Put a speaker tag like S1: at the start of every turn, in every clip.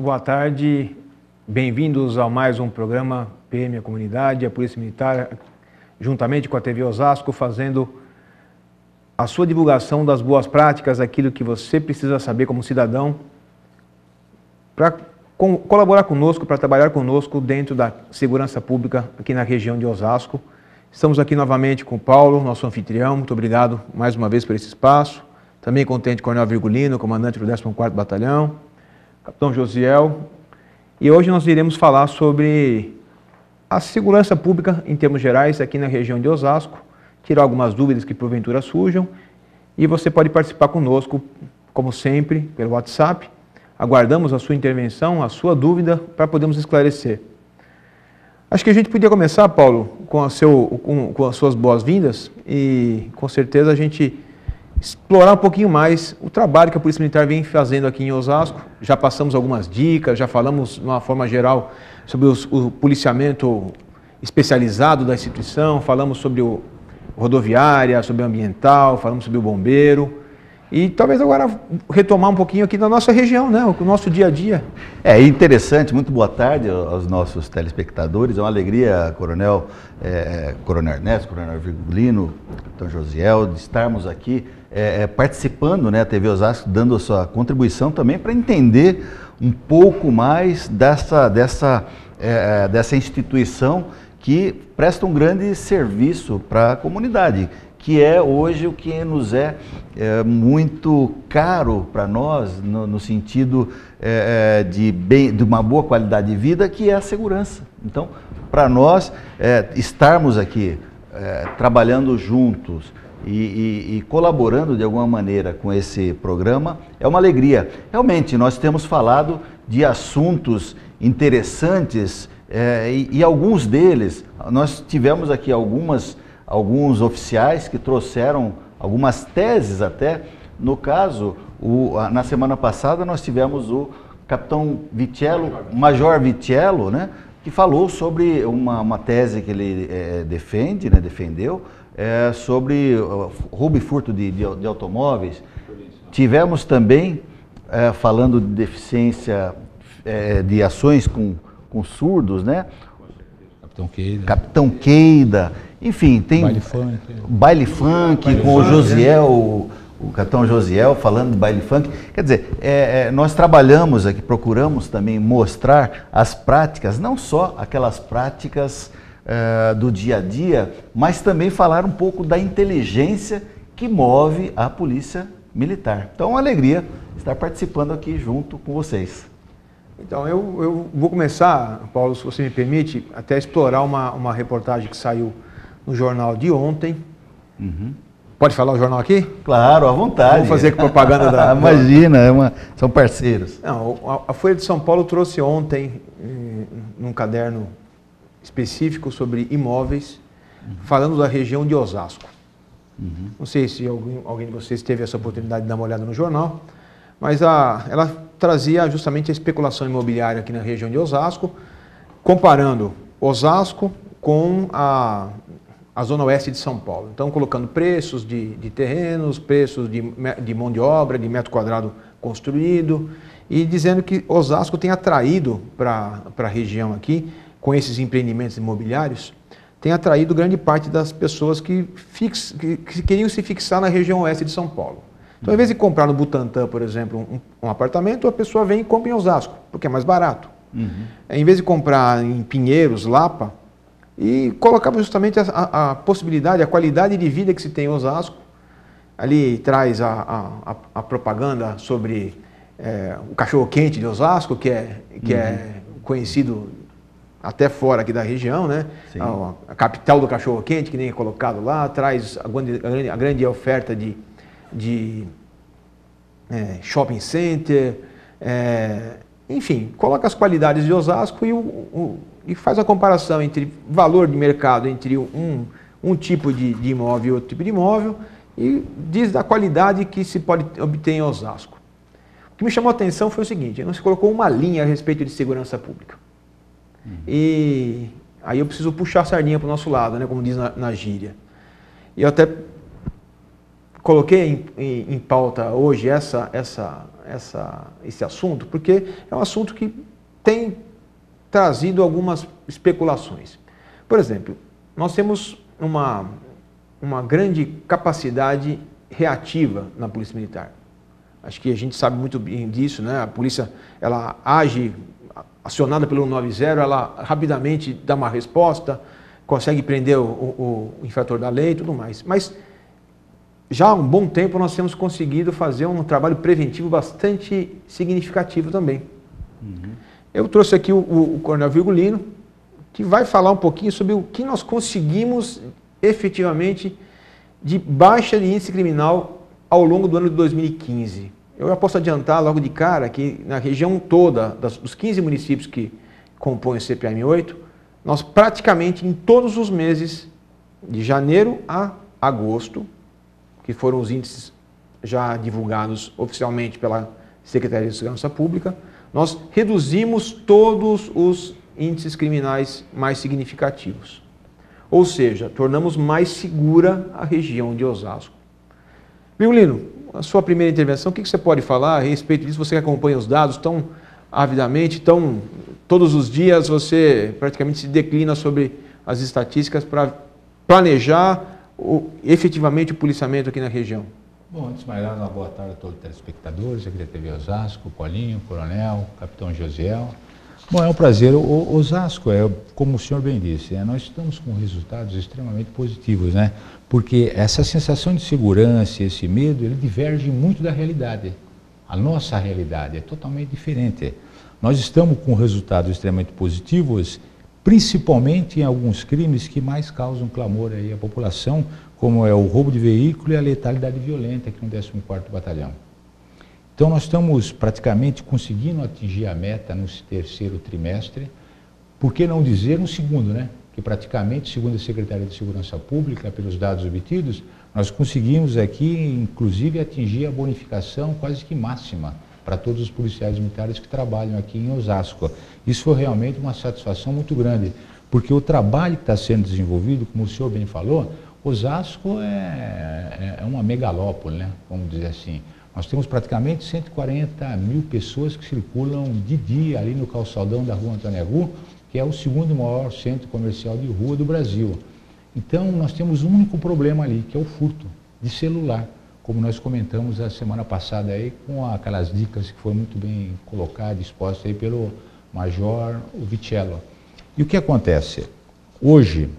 S1: boa tarde. Bem-vindos a mais um programa PM a Comunidade, a Polícia Militar, juntamente com a TV Osasco, fazendo a sua divulgação das boas práticas, aquilo que você precisa saber como cidadão, para colaborar conosco, para trabalhar conosco dentro da segurança pública aqui na região de Osasco. Estamos aqui novamente com o Paulo, nosso anfitrião. Muito obrigado mais uma vez por esse espaço. Também com o Tenente Coronel Virgulino, comandante do 14º Batalhão, Capitão Josiel. E hoje nós iremos falar sobre a segurança pública em termos gerais aqui na região de Osasco, tirar algumas dúvidas que porventura surjam, e você pode participar conosco, como sempre, pelo WhatsApp. Aguardamos a sua intervenção, a sua dúvida, para podermos esclarecer. Acho que a gente podia começar, Paulo, com as suas boas-vindas, e com certeza a gente explorar um pouquinho mais o trabalho que a Polícia Militar vem fazendo aqui em Osasco. Já passamos algumas dicas, já falamos de uma forma geral sobre o policiamento especializado da instituição, falamos sobre o rodoviária, sobre o ambiental, falamos sobre o bombeiro. E talvez agora retomar um pouquinho aqui da nossa região, né? O nosso dia a dia.
S2: É interessante, muito boa tarde aos nossos telespectadores. É uma alegria, Coronel Ernesto, Coronel Virgulino, Capitão Josiel, de estarmos aqui participando, né, a TV Osasco, dando a sua contribuição também para entender um pouco mais dessa instituição que presta um grande serviço para a comunidade, que é hoje o que nos é muito caro para nós, no sentido de uma boa qualidade de vida, que é a segurança. Então, para nós estarmos aqui trabalhando juntos e colaborando de alguma maneira com esse programa é uma alegria. Realmente, nós temos falado de assuntos interessantes e alguns deles, nós tivemos aqui alguns oficiais que trouxeram algumas teses até. No caso, na semana passada nós tivemos o Capitão Vitello, Major Vitello, né, que falou sobre uma tese que ele defendeu, sobre roubo e furto de automóveis. Tivemos também, falando de deficiência de ações com surdos, né? Capitão Queida. Enfim, tem baile funk com o Josiel, o Capitão Josiel falando de baile funk. Quer dizer, nós trabalhamos aqui, procuramos também mostrar as práticas, não só aquelas práticas do dia a dia, mas também falar um pouco da inteligência que move a Polícia Militar. Então, é uma alegria estar participando aqui junto com vocês.
S1: Então, eu vou começar, Paulo, se você me permite, até explorar uma reportagem que saiu no jornal de ontem.
S2: Uhum.
S1: Pode falar o jornal aqui?
S2: Claro, à vontade.
S1: Vamos fazer propaganda da...
S2: Imagina, são parceiros.
S1: Não, a Folha de São Paulo trouxe ontem, num caderno específico sobre imóveis, falando da região de Osasco.
S2: Uhum.
S1: Não sei se alguém de vocês teve essa oportunidade de dar uma olhada no jornal, mas ela trazia justamente a especulação imobiliária aqui na região de Osasco, comparando Osasco com a Zona Oeste de São Paulo. Então, colocando preços de terrenos, preços de mão de obra, de metro quadrado construído, e dizendo que Osasco tem atraído para a região aqui, com esses empreendimentos imobiliários, tem atraído grande parte das pessoas que queriam se fixar na região oeste de São Paulo. Então, ao invés de comprar no Butantã, por exemplo, um apartamento, a pessoa vem e compra em Osasco, porque é mais barato.
S2: Uhum.
S1: Em vez de comprar em Pinheiros, Lapa, e colocava justamente a possibilidade, a qualidade de vida que se tem em Osasco. Ali traz a propaganda sobre o cachorro-quente de Osasco, que é conhecido até fora aqui da região, né? A capital do cachorro-quente, que nem é colocado lá, traz a grande oferta de shopping center, enfim, coloca as qualidades de Osasco e faz a comparação entre valor de mercado entre um tipo de imóvel e outro tipo de imóvel, e diz da qualidade que se pode obter em Osasco. O que me chamou a atenção foi o seguinte: não se colocou uma linha a respeito de segurança pública. E aí eu preciso puxar a sardinha para o nosso lado, né, como diz na gíria. E eu até coloquei em pauta hoje esse assunto porque é um assunto que tem trazido algumas especulações. Por exemplo, nós temos uma grande capacidade reativa na Polícia Militar. Acho que a gente sabe muito bem disso, né? A polícia, ela age, acionada pelo 90, ela rapidamente dá uma resposta, consegue prender o infrator da lei e tudo mais. Mas já há um bom tempo nós temos conseguido fazer um trabalho preventivo bastante significativo também. Eu trouxe aqui o Coronel Virgulino, que vai falar um pouquinho sobre o que nós conseguimos efetivamente de baixa de índice criminal ao longo do ano de 2015. Eu já posso adiantar logo de cara que na região toda, dos 15 municípios que compõem o CPM-8, nós praticamente em todos os meses, de janeiro a agosto, que foram os índices já divulgados oficialmente pela Secretaria de Segurança Pública, nós reduzimos todos os índices criminais mais significativos. Ou seja, tornamos mais segura a região de Osasco. Virgulino, a sua primeira intervenção, o que você pode falar a respeito disso? Você que acompanha os dados tão avidamente, todos os dias você praticamente se declina sobre as estatísticas para planejar efetivamente o policiamento aqui na região.
S3: Bom, antes de mais nada, uma boa tarde a todos os telespectadores aqui da TV Osasco, Paulinho, Coronel, Capitão Josiel. Bom, é um prazer. O Osasco, como o senhor bem disse, nós estamos com resultados extremamente positivos, né? Porque essa sensação de segurança, esse medo, ele diverge muito da realidade. A nossa realidade é totalmente diferente. Nós estamos com resultados extremamente positivos, principalmente em alguns crimes que mais causam clamor aí à população, como é o roubo de veículo e a letalidade violenta aqui no 14º Batalhão. Então nós estamos praticamente conseguindo atingir a meta no terceiro trimestre, por que não dizer no segundo, né? Que praticamente, segundo a Secretaria de Segurança Pública, pelos dados obtidos, nós conseguimos aqui, inclusive, atingir a bonificação quase que máxima para todos os policiais militares que trabalham aqui em Osasco. Isso foi realmente uma satisfação muito grande, porque o trabalho que está sendo desenvolvido, como o senhor bem falou, Osasco é uma megalópole, né? Vamos dizer assim. Nós temos praticamente 140 mil pessoas que circulam de dia ali no calçadão da Rua Antônio Agu, que é o segundo maior centro comercial de rua do Brasil. Então, nós temos um único problema ali, que é o furto de celular, como nós comentamos a semana passada aí, com aquelas dicas que foram muito bem colocadas, expostas aí pelo Major Vicello. E o que acontece? Hoje,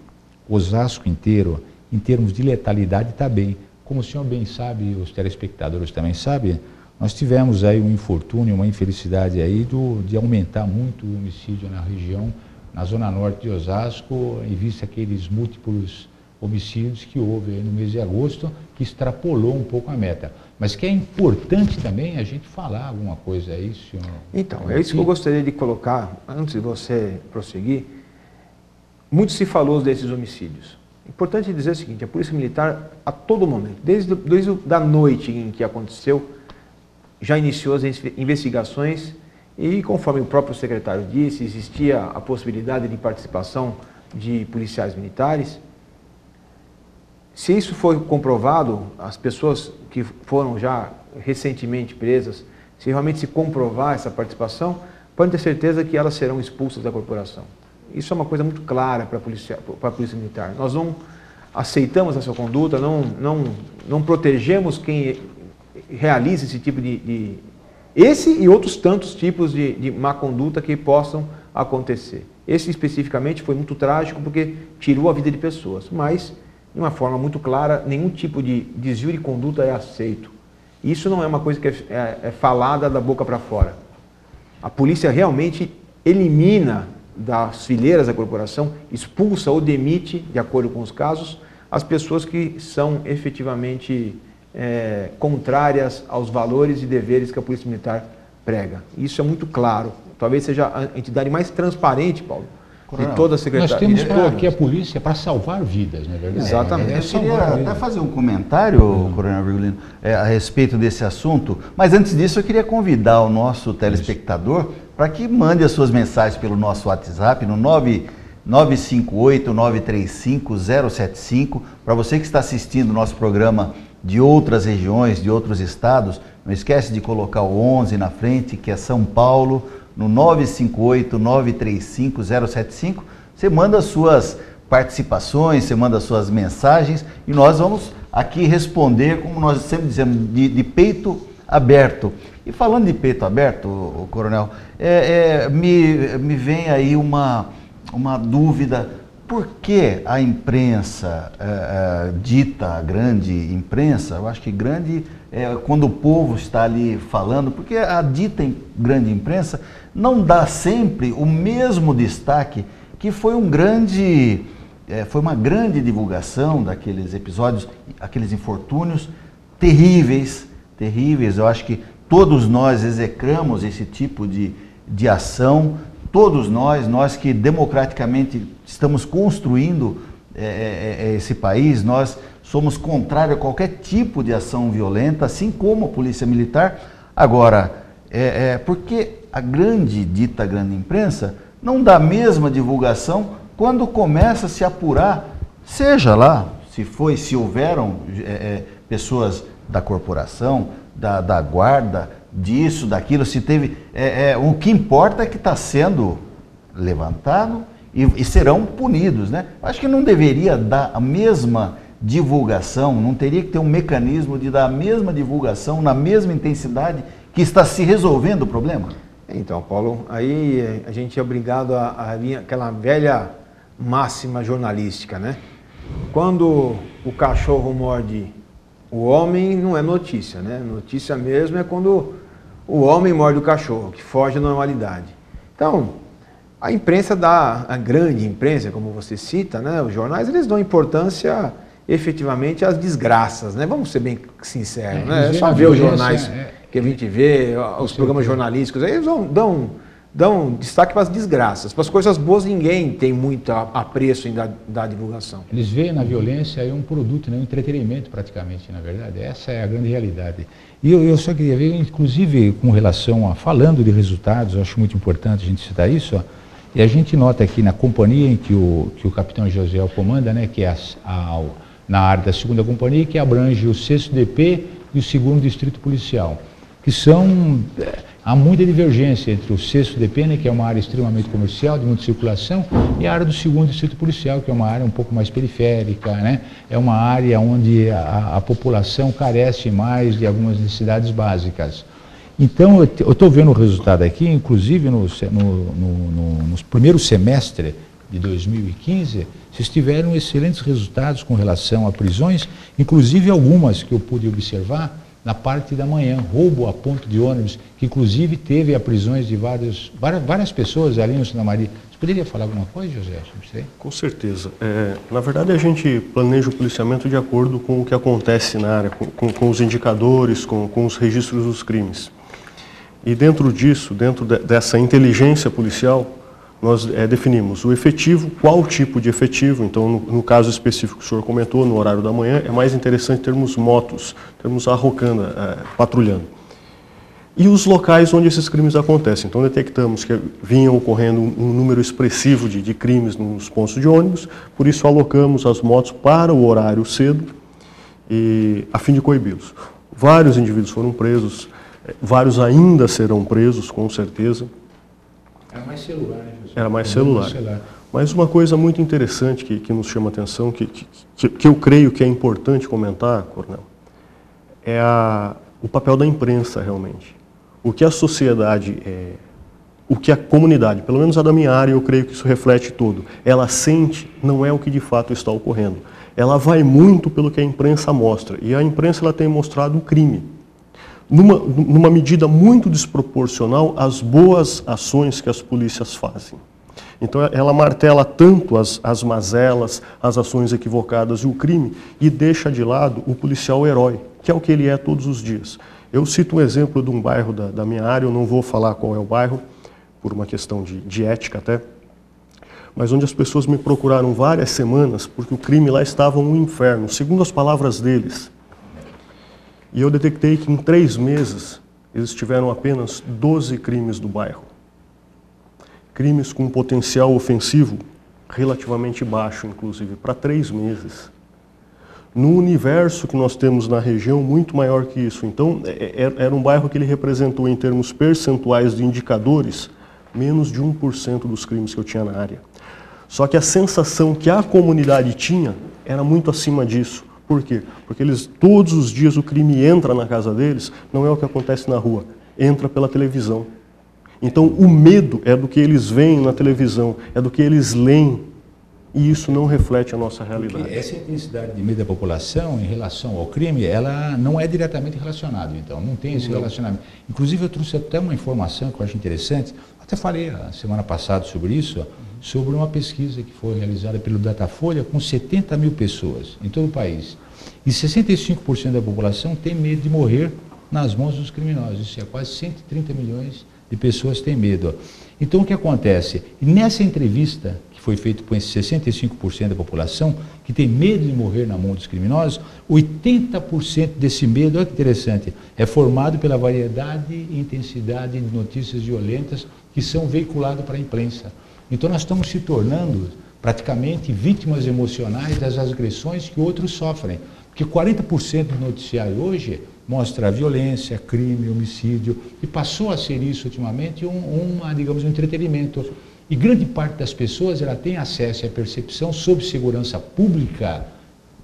S3: Osasco inteiro, em termos de letalidade, está bem. Como o senhor bem sabe, os telespectadores também sabem, nós tivemos aí um infortúnio, uma infelicidade aí de aumentar muito o homicídio na região, na zona norte de Osasco, em vista aqueles múltiplos homicídios que houve aí no mês de agosto, que extrapolou um pouco a meta. Mas que é importante também a gente falar alguma coisa aí, senhor.
S1: Então, é isso que eu gostaria de colocar, antes de você prosseguir. Muito se falou desses homicídios. Importante dizer o seguinte, a Polícia Militar, a todo momento, desde a noite em que aconteceu, já iniciou as investigações e, conforme o próprio secretário disse, existia a possibilidade de participação de policiais militares. Se isso for comprovado, as pessoas que foram já recentemente presas, se realmente se comprovar essa participação, podem ter certeza que elas serão expulsas da corporação. Isso é uma coisa muito clara para a Polícia Militar. Nós não aceitamos essa conduta, não protegemos quem realiza esse tipo esse e outros tantos tipos de má conduta que possam acontecer. Esse especificamente foi muito trágico porque tirou a vida de pessoas, mas de uma forma muito clara, nenhum tipo de desvio de conduta é aceito. Isso não é uma coisa que é falada da boca para fora. A polícia realmente elimina das fileiras da corporação, expulsa ou demite, de acordo com os casos, as pessoas que são efetivamente contrárias aos valores e deveres que a Polícia Militar prega. Isso é muito claro. Talvez seja a entidade mais transparente, Paulo, de toda a Secretaria.
S3: Nós temos aqui a polícia para salvar vidas, não é verdade?
S1: Exatamente.
S2: Eu queria até fazer um comentário, Coronel Virgulino, a respeito desse assunto, mas antes disso eu queria convidar o nosso telespectador para que mande as suas mensagens pelo nosso WhatsApp no 958-935-075. Para você que está assistindo o nosso programa de outras regiões, de outros estados, não esquece de colocar o 11 na frente, que é São Paulo, no 958-935-075. Você manda suas participações, você manda suas mensagens e nós vamos aqui responder, como nós sempre dizemos, de peito aberto. E falando de peito aberto, coronel, me vem aí uma dúvida. Por que a imprensa, dita grande imprensa, eu acho que grande é quando o povo está ali falando, porque a dita grande imprensa não dá sempre o mesmo destaque que foi uma grande divulgação daqueles episódios, aqueles infortúnios terríveis. Eu acho que todos nós execramos esse tipo de ação. Todos nós que democraticamente estamos construindo esse país, nós somos contrários a qualquer tipo de ação violenta, assim como a Polícia Militar. Agora, porque a dita grande imprensa não dá a mesma divulgação quando começa a se apurar, seja lá, se houveram pessoas da corporação, da guarda, disso, daquilo, se teve... o que importa é que está sendo levantado e serão punidos, né? Acho que não deveria dar a mesma divulgação, não teria que ter um mecanismo de dar a mesma divulgação na mesma intensidade que está se resolvendo o problema?
S1: Então, Paulo, aí a gente é obrigado a vir aquela velha máxima jornalística, né? Quando o cachorro morde o homem, não é notícia, né? Notícia mesmo é quando o homem morde o cachorro, que foge à normalidade. Então, a imprensa a grande imprensa, como você cita, né? Os jornais, eles dão importância efetivamente às desgraças, né? Vamos ser bem sinceros, né? É só ver os jornais que a gente vê, os programas jornalísticos, eles dão destaque para as desgraças. Para as coisas boas ninguém tem muito apreço em dar divulgação.
S3: Eles veem na violência aí um produto, né? Um entretenimento praticamente, na verdade. Essa é a grande realidade. E eu só queria ver, inclusive com relação falando de resultados, eu acho muito importante a gente citar isso, ó, e a gente nota aqui na companhia em que o capitão José comanda, né, que é na área da 2ª companhia, que abrange o 6º DP e o 2º Distrito Policial, que há muita divergência entre o 6º DP, né, que é uma área extremamente comercial, de muita circulação, e a área do 2º Distrito Policial, que é uma área um pouco mais periférica, né, é uma área onde a população carece mais de algumas necessidades básicas. Então, eu estou vendo o resultado aqui, inclusive no primeiro semestre de 2015, vocês tiveram excelentes resultados com relação a prisões, inclusive algumas que eu pude observar na parte da manhã, roubo a ponto de ônibus, que inclusive teve a prisões de várias pessoas ali no Santa Maria. Você poderia falar alguma coisa, José, sobre isso aí?
S4: Com certeza. Na verdade, a gente planeja o policiamento de acordo com o que acontece na área, com os indicadores, com os registros dos crimes. E dentro disso, dessa inteligência policial, nós definimos o efetivo, qual tipo de efetivo. Então, no caso específico que o senhor comentou, no horário da manhã, é mais interessante termos motos, termos a Rocana patrulhando. E os locais onde esses crimes acontecem. Então, detectamos que vinha ocorrendo um número expressivo de crimes nos pontos de ônibus, por isso alocamos as motos para o horário cedo, a fim de coibi-los. Vários indivíduos foram presos, vários ainda serão presos, com certeza.
S3: Era mais celular, né, José?
S4: Era mais celular. Mas uma coisa muito interessante que nos chama a atenção, que eu creio que é importante comentar, Coronel, é o papel da imprensa, realmente. O que a sociedade, o que a comunidade, pelo menos a da minha área, eu creio que isso reflete tudo, ela sente, não é o que de fato está ocorrendo. Ela vai muito pelo que a imprensa mostra, e a imprensa ela tem mostrado o crime. Numa medida muito desproporcional às boas ações que as polícias fazem. Então ela martela tanto as mazelas, as ações equivocadas e o crime, e deixa de lado o policial herói, que é o que ele é todos os dias. Eu cito um exemplo de um bairro da minha área, eu não vou falar qual é o bairro, por uma questão de ética até, mas onde as pessoas me procuraram várias semanas, porque o crime lá estava um inferno, segundo as palavras deles. E eu detectei que em 3 meses eles tiveram apenas 12 crimes do bairro. Crimes com potencial ofensivo relativamente baixo, inclusive, para 3 meses. no universo que nós temos na região, muito maior que isso. Então, era um bairro que ele representou, em termos percentuais de indicadores, menos de 1% dos crimes que eu tinha na área. Só que a sensação que a comunidade tinha era muito acima disso. Por quê? Porque todos os dias o crime entra na casa deles, não é o que acontece na rua, entra pela televisão. Então, o medo é do que eles veem na televisão, é do que eles leem, e isso não reflete a nossa realidade.
S3: Porque essa intensidade de medo da população em relação ao crime, ela não é diretamente relacionada, então, não tem esse relacionamento. Inclusive, eu trouxe até uma informação que eu acho interessante, até falei a semana passada sobre isso, sobre uma pesquisa que foi realizada pelo Datafolha com 70 mil pessoas em todo o país. E 65% da população tem medo de morrer nas mãos dos criminosos. Isso é quase 130 milhões de pessoas têm medo. Então, o que acontece? Nessa entrevista, que foi feita com esses 65% da população, que tem medo de morrer na mão dos criminosos, 80% desse medo, olha que interessante, é formado pela variedade e intensidade de notícias violentas que são veiculadas para a imprensa. Então, nós estamos se tornando praticamente vítimas emocionais das agressões que outros sofrem. Porque 40% do noticiário hoje mostra violência, crime, homicídio, e passou a ser isso ultimamente digamos, um entretenimento. E grande parte das pessoas ela tem acesso à percepção sobre segurança pública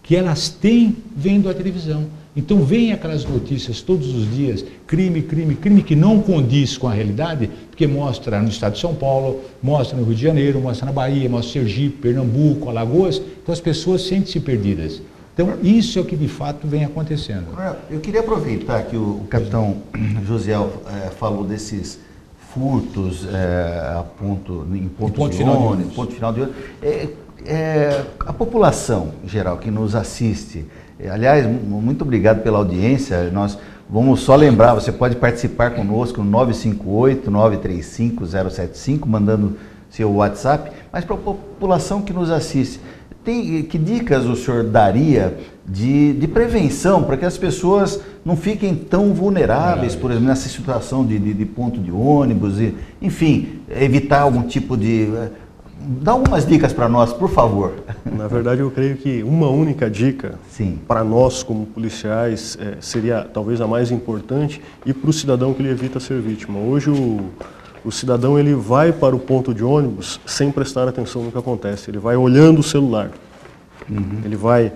S3: que elas têm vendo a televisão. Então vem aquelas notícias todos os dias, crime, crime, crime, que não condiz com a realidade, porque mostra no estado de São Paulo, mostra no Rio de Janeiro, mostra na Bahia, mostra em Sergipe, Pernambuco, Alagoas, então as pessoas sentem-se perdidas. Então isso é o que de fato vem acontecendo.
S2: Eu queria aproveitar que o capitão Josiel falou desses furtos em ponto final de ônibus. A população em geral que nos assiste, aliás, muito obrigado pela audiência. Nós vamos só lembrar, você pode participar conosco no 958-935-075, mandando seu WhatsApp, mas para a população que nos assiste, que dicas o senhor daria de prevenção para que as pessoas não fiquem tão vulneráveis, por exemplo, nessa situação de ponto de ônibus, enfim, evitar algum tipo de... Dá algumas dicas para nós, por favor.
S4: Na verdade, eu creio que uma única dica para nós, como policiais, seria talvez a mais importante, e para o cidadão que ele evita ser vítima. Hoje, o cidadão ele vai para o ponto de ônibus sem prestar atenção no que acontece. Ele vai olhando o celular. Ele vai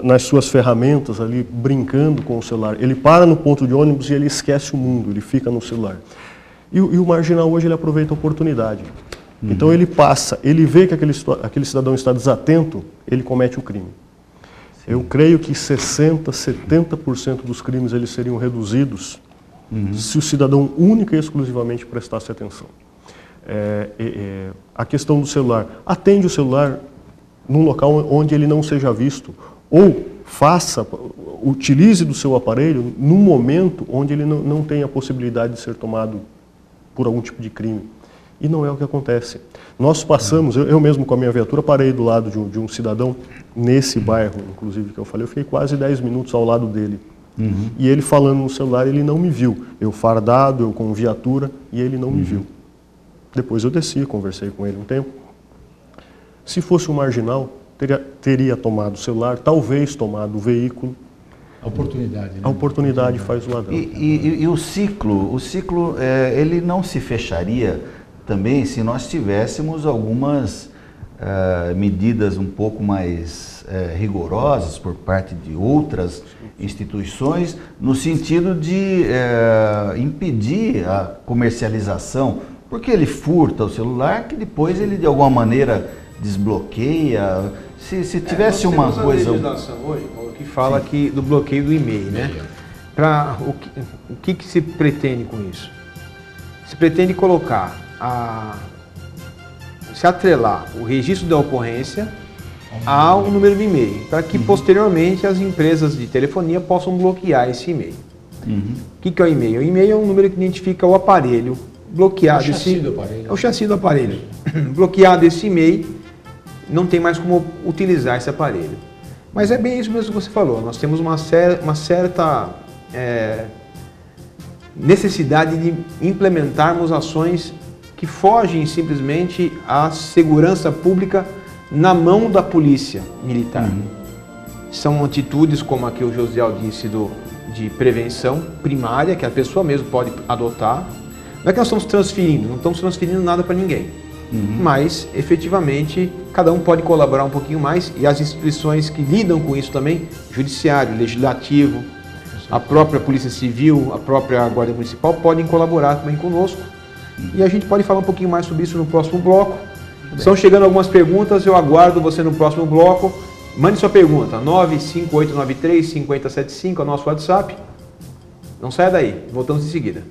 S4: nas suas ferramentas ali, brincando com o celular. Ele para no ponto de ônibus e ele esquece o mundo, ele fica no celular. E o marginal hoje ele aproveita a oportunidade. Então ele passa, ele vê que aquele cidadão está desatento, ele comete o crime. Eu creio que 60%, 70% dos crimes eles seriam reduzidos se o cidadão única e exclusivamente prestasse atenção. A questão do celular. Atende o celular num local onde ele não seja visto, ou utilize do seu aparelho num momento onde ele não tem a possibilidade de ser tomado por algum tipo de crime. E não é o que acontece. Nós passamos, eu mesmo com a minha viatura, parei do lado de um cidadão, nesse bairro, inclusive, que eu falei, eu fiquei quase 10 minutos ao lado dele. E ele falando no celular, ele não me viu. Eu fardado, eu com viatura, e ele não me viu. Depois eu desci, conversei com ele um tempo. Se fosse um marginal, teria tomado o celular, talvez tomado o veículo.
S3: A oportunidade, né?
S4: A oportunidade faz o ladrão.
S2: E o ciclo ele não se fecharia também se nós tivéssemos algumas medidas um pouco mais rigorosas por parte de outras instituições, no sentido de impedir a comercialização, porque ele furta o celular, que depois ele de alguma maneira desbloqueia. Se tivesse uma coisa...
S1: A legislação hoje, que fala aqui do bloqueio do e-mail, né? O que se pretende com isso? Se pretende colocar, se atrelar o registro da ocorrência ao número de e-mail, para que posteriormente as empresas de telefonia possam bloquear esse e-mail. O que é o e-mail? O e-mail é um número que identifica o aparelho bloqueado.
S3: O chassi do aparelho.
S1: É o chassi do aparelho. Bloqueado esse e-mail, não tem mais como utilizar esse aparelho. Mas é bem isso mesmo que você falou, nós temos uma certa necessidade de implementarmos ações que fogem simplesmente à segurança pública na mão da polícia militar. São atitudes, como aqui o Josiel disse, de prevenção primária, que a pessoa mesmo pode adotar. Não é que nós estamos transferindo, não estamos transferindo nada para ninguém. Mas, efetivamente, cada um pode colaborar um pouquinho mais e as instituições que lidam com isso também, judiciário, legislativo, a própria Polícia Civil, a própria Guarda Municipal, podem colaborar também conosco. E a gente pode falar um pouquinho mais sobre isso no próximo bloco. Estão chegando algumas perguntas, eu aguardo você no próximo bloco. Mande sua pergunta, 95893-5075, é o nosso WhatsApp. Não saia daí, voltamos em seguida.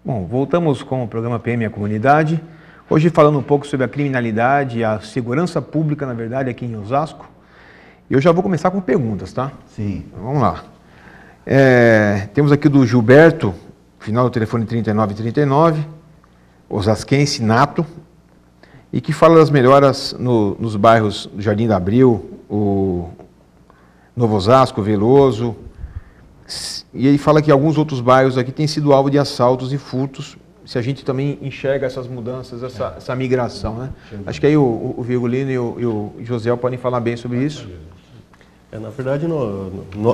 S1: Bom, voltamos com o programa PM e a Comunidade. Hoje falando um pouco sobre a criminalidade e a segurança pública, na verdade, aqui em Osasco. E eu já vou começar com perguntas, tá?
S2: Sim.
S1: Então, vamos lá. Temos aqui do Gilberto, final do telefone 3939, osasquense nato, e que fala das melhoras nos bairros do Jardim da Abril, o Novo Osasco, Veloso. E ele fala que alguns outros bairros aqui têm sido alvo de assaltos e furtos, se a gente também enxerga essas mudanças, essa migração, né? Acho que aí o Virgulino e o Josiel podem falar bem sobre isso.
S4: Na verdade,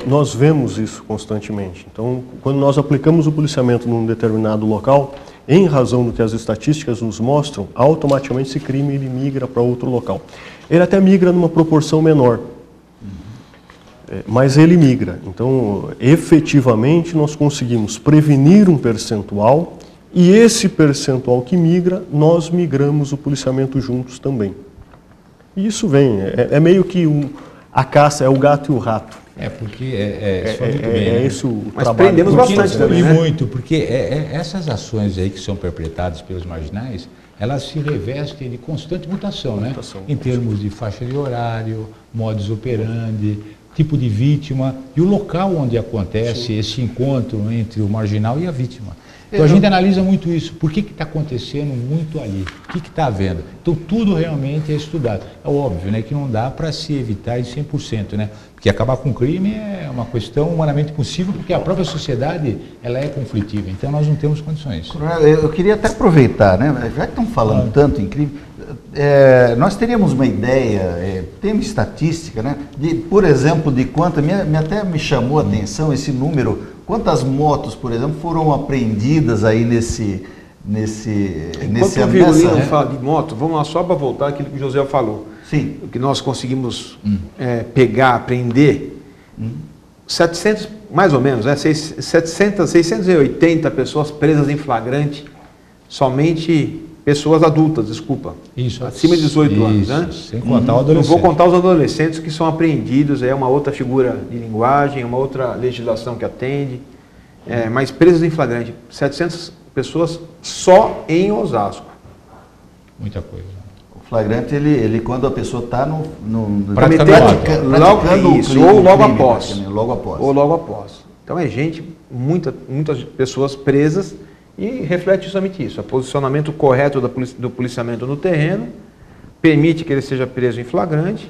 S4: nós vemos isso constantemente. Então, quando nós aplicamos o policiamento num determinado local, em razão do que as estatísticas nos mostram, automaticamente esse crime ele migra para outro local. Ele até migra numa proporção menor. Mas ele migra. Então, efetivamente, nós conseguimos prevenir um percentual e esse percentual que migra, nós migramos o policiamento juntos também. E isso vem, é meio que a caça, é o gato e o rato.
S3: Porque muito bem, né?
S4: Esse o
S1: Mas
S4: trabalho.
S1: prendemos bastante também, né?
S3: Muito, porque essas ações aí que são perpetradas pelos marginais, elas se revestem de constante mutação, né? Em termos de faixa de horário, modus operandi, tipo de vítima e o local onde acontece esse encontro entre o marginal e a vítima. Então a gente analisa muito isso. Por que está acontecendo muito ali? O que está havendo? Então tudo realmente é estudado. É óbvio, né, que não dá para se evitar de 100%, né? Porque acabar com o crime é uma questão humanamente possível, porque a própria sociedade ela é conflitiva. Então nós não temos condições.
S2: Eu queria até aproveitar, né? Já que estão falando tanto em crime, nós teríamos uma ideia, temos estatística, né? Por exemplo, de quanto, até me chamou a atenção esse número, quantas motos, por exemplo, foram apreendidas aí
S1: Enquanto o Virgulino fala de moto, vamos lá só para voltar àquilo que o José falou.
S2: Sim.
S1: O que nós conseguimos pegar, apreender, 700, mais ou menos, né? 680 pessoas presas em flagrante, somente pessoas adultas, desculpa.
S3: Isso.
S1: Acima de 18 anos, né?
S3: Sem contar o adolescente.
S1: Não vou contar os adolescentes que são apreendidos, é uma outra figura de linguagem, uma outra legislação que atende, mas presas em flagrante, 700 pessoas só em Osasco.
S3: Muita coisa.
S2: O flagrante, ele quando a pessoa está
S1: praticando isso, ou logo após.
S2: Ou
S1: logo após. Então é gente, muitas pessoas presas, e reflete justamente isso. O posicionamento correto do policiamento no terreno permite que ele seja preso em flagrante,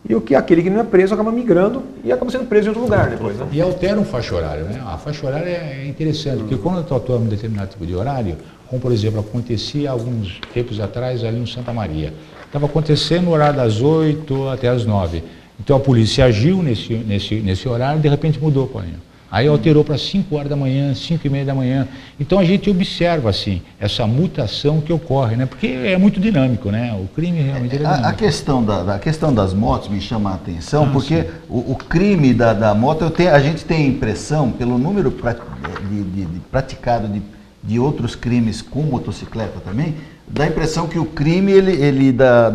S1: e aquele que não é preso acaba migrando e acaba sendo preso em outro lugar depois. Né?
S3: E altera um faixa horário, né? A faixa horária é interessante, porque quando eu atuo em um determinado tipo de horário, como por exemplo acontecia alguns tempos atrás ali no Santa Maria, estava acontecendo no horário das 8 até as 9. Então a polícia agiu nesse horário e de repente mudou, Paulinho. Aí alterou para 5 horas da manhã, 5h30 da manhã. Então a gente observa assim, essa mutação que ocorre, né? Porque é muito dinâmico, né? O crime realmente é dinâmico.
S2: A questão das motos me chama a atenção, porque o crime da moto, a gente tem a impressão, pelo número praticado de outros crimes com motocicleta também, dá a impressão que o crime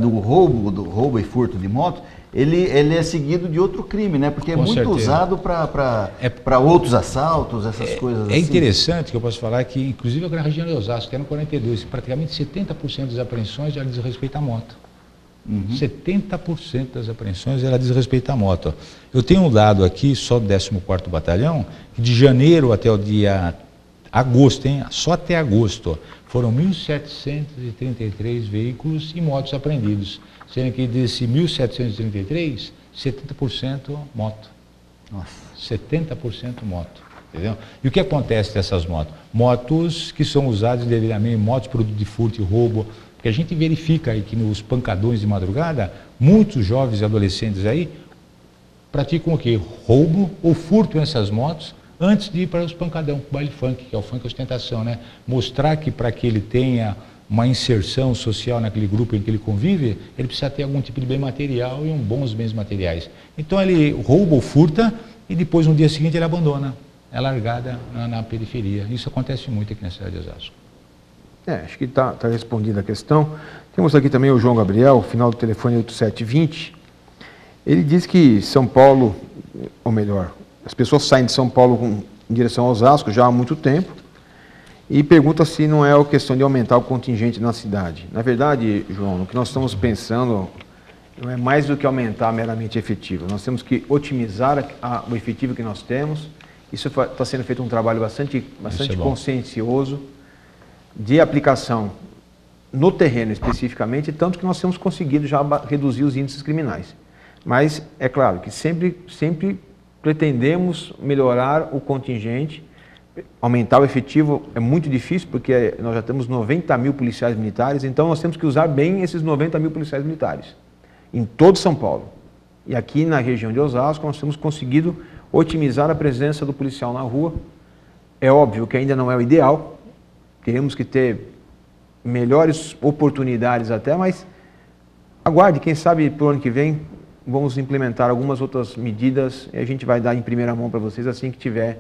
S2: do roubo e furto de moto, ele é seguido de outro crime, né? Porque é muito certeza. Usado para outros assaltos, essas coisas assim.
S3: É interessante que eu posso falar que, inclusive, na região de Osasco, que era no 42, praticamente 70% das apreensões já diz respeito à moto. 70% das apreensões ela diz respeito à moto. Eu tenho um dado aqui, só do 14º Batalhão, que de janeiro até o dia agosto, hein? Só até agosto, foram 1.733 veículos e motos apreendidos, sendo que desse 1.733, 70% moto.
S2: Nossa.
S3: 70% moto. Entendeu? E o que acontece dessas motos? Motos que são usadas indevidamente, motos produto de furto e roubo, porque a gente verifica aí que nos pancadões de madrugada, muitos jovens e adolescentes aí praticam o quê? Roubo ou furto nessas motos antes de ir para os pancadão, baile funk, que é o funk ostentação, né? Mostrar que para que ele tenha uma inserção social naquele grupo em que ele convive, ele precisa ter algum tipo de bem material e bons bens materiais. Então ele rouba ou furta e depois no dia seguinte ele abandona. É largada na periferia. Isso acontece muito aqui na cidade de Osasco.
S1: Acho que está respondida a questão. Temos aqui também o João Gabriel, final do telefone 8720. Ele diz que São Paulo, ou melhor, as pessoas saem de São Paulo em direção a Osasco já há muito tempo e pergunta se não é a questão de aumentar o contingente na cidade. Na verdade, João, o que nós estamos pensando não é mais do que aumentar meramente efetivo. Nós temos que otimizar o efetivo que nós temos. Isso está sendo feito um trabalho bastante consciencioso de aplicação no terreno especificamente, tanto que nós temos conseguido já reduzir os índices criminais. Mas é claro que sempre pretendemos melhorar o contingente, aumentar o efetivo é muito difícil porque nós já temos 90 mil policiais militares, então nós temos que usar bem esses 90 mil policiais militares em todo São Paulo. E aqui na região de Osasco nós temos conseguido otimizar a presença do policial na rua. É óbvio que ainda não é o ideal, teremos que ter melhores oportunidades até, mas aguarde, quem sabe para o ano que vem vamos implementar algumas outras medidas e a gente vai dar em primeira mão para vocês assim que tiver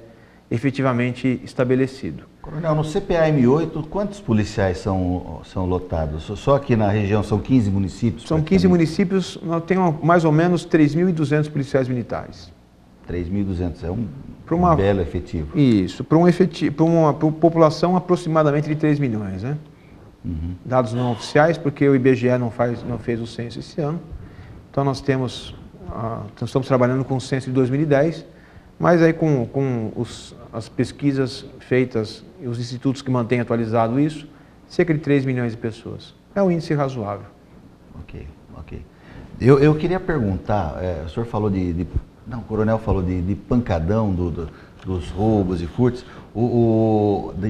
S1: efetivamente estabelecido.
S2: Coronel, no CPA M8, quantos policiais são lotados? Só aqui na região são 15 municípios?
S1: São 15 municípios, nós temos mais ou menos 3.200 policiais militares.
S2: 3.200, é um belo efetivo.
S1: Isso, para uma população aproximadamente de 3 milhões, né?
S2: Uhum.
S1: Dados não oficiais, porque o IBGE não fez o censo esse ano. Então nós estamos trabalhando com o censo de 2010, mas aí com as pesquisas feitas e os institutos que mantêm atualizado isso, cerca de 3 milhões de pessoas. É um índice razoável.
S2: Ok. Eu queria perguntar, o senhor falou o coronel falou de pancadão, dos roubos e furtos,